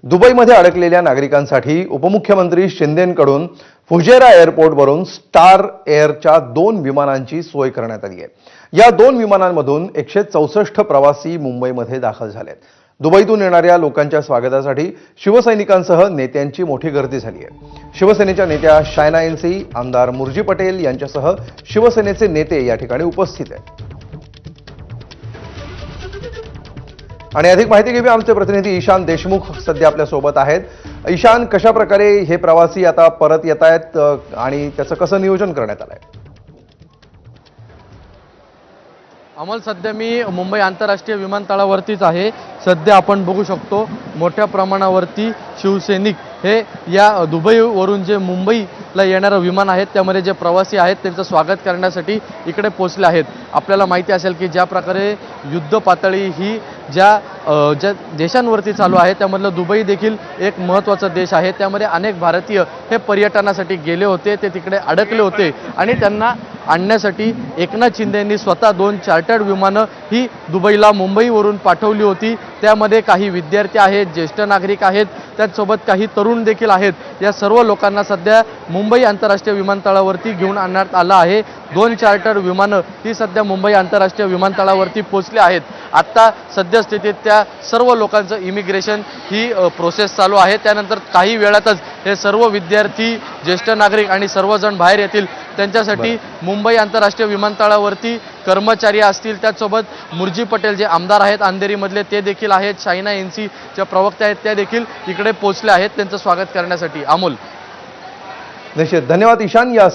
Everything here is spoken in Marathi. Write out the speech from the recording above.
दुबईमध्ये अडकलेल्या नागरिकांसाठी उपमुख्यमंत्री शिंदेंकडून फुजेरा एअरपोर्टवरून स्टार एअरच्या 2 विमानांची सोय करण्यात आली आहे। या 2 विमानांमधून 164 प्रवासी मुंबईमध्ये दाखल झालेत। दुबईतून येणाऱ्या लोकांच्या स्वागतासाठी शिवसैनिकांसह नेत्यांची मोठी गर्दी झाली आहे। शिवसेनेच्या नेत्या शायना एनसी, आमदार मुर्जी पटेल यांच्यासह शिवसेनेचे नेते या ठिकाणी उपस्थित आहेत। आणि अधिक माहिती घेऊया, आमचे प्रतिनिधी ईशान देशमुख सध्या आपल्या सोबत आहेत। ईशान, कशा प्रकारे हे प्रवासी आता परत येत आहेत आणि त्याचं कसं नियोजन करण्यात आलंय? अमल, सध्या मी मुंबई आंतरराष्ट्रीय विमानतळावरतीच आहे। सध्या आपण बघू शकतो मोठ्या प्रमाणावरती शिवसैनिक हे या दुबईवरून जे मुंबईला येणारं विमान आहेत त्यामध्ये जे प्रवासी आहेत त्यांचं स्वागत करण्यासाठी इकडे पोहोचले आहेत। आपल्याला माहिती असेल की ज्या प्रकारे युद्ध पातळी ही ज्या देशांवरती चालू आहे त्यामधलं दुबई देखील एक महत्त्वाचा देश आहे। त्यामध्ये अनेक भारतीय हे पर्यटनासाठी गेले होते, ते तिकडे अडकले होते आणि त्यांना आणण्यासाठी एकनाथ शिंदे यांनी स्वतः 2 चार्टर्ड विमानं ही दुबईला मुंबईवरून पाठवली होती। त्यामध्ये काही विद्यार्थी आहेत, ज्येष्ठ नागरिक आहेत, त्याचसोबत काही तरुण देखील आहेत। या सर्व लोकांना सध्या मुंबई आंतरराष्ट्रीय विमानतळावरती घेऊन आणण्यात आलं आहे। 2 चार्टर्ड विमानं ही सध्या मुंबई आंतरराष्ट्रीय विमानतळावरती पोहोचले आहेत। आता सद्यस्थितीत त्या सर्व लोकांचं इमिग्रेशन ही प्रोसेस चालू आहे। त्यानंतर काही वेळातच हे सर्व विद्यार्थी, ज्येष्ठ नागरिक आणि सर्वजण बाहेर येतील। त्यांच्यासाठी मुंबई आंतरराष्ट्रीय विमानतळावरती कर्मचारी असतील, त्याचसोबत मुर्जी पटेल जे आमदार आहेत अंधेरीमधले ते देखील आहेत, शायना एनसी ज्या प्रवक्त्या आहेत त्या देखील इकडे पोहोचल्या आहेत त्यांचं स्वागत करण्यासाठी। अमोल, निश्चित धन्यवाद ईशान। या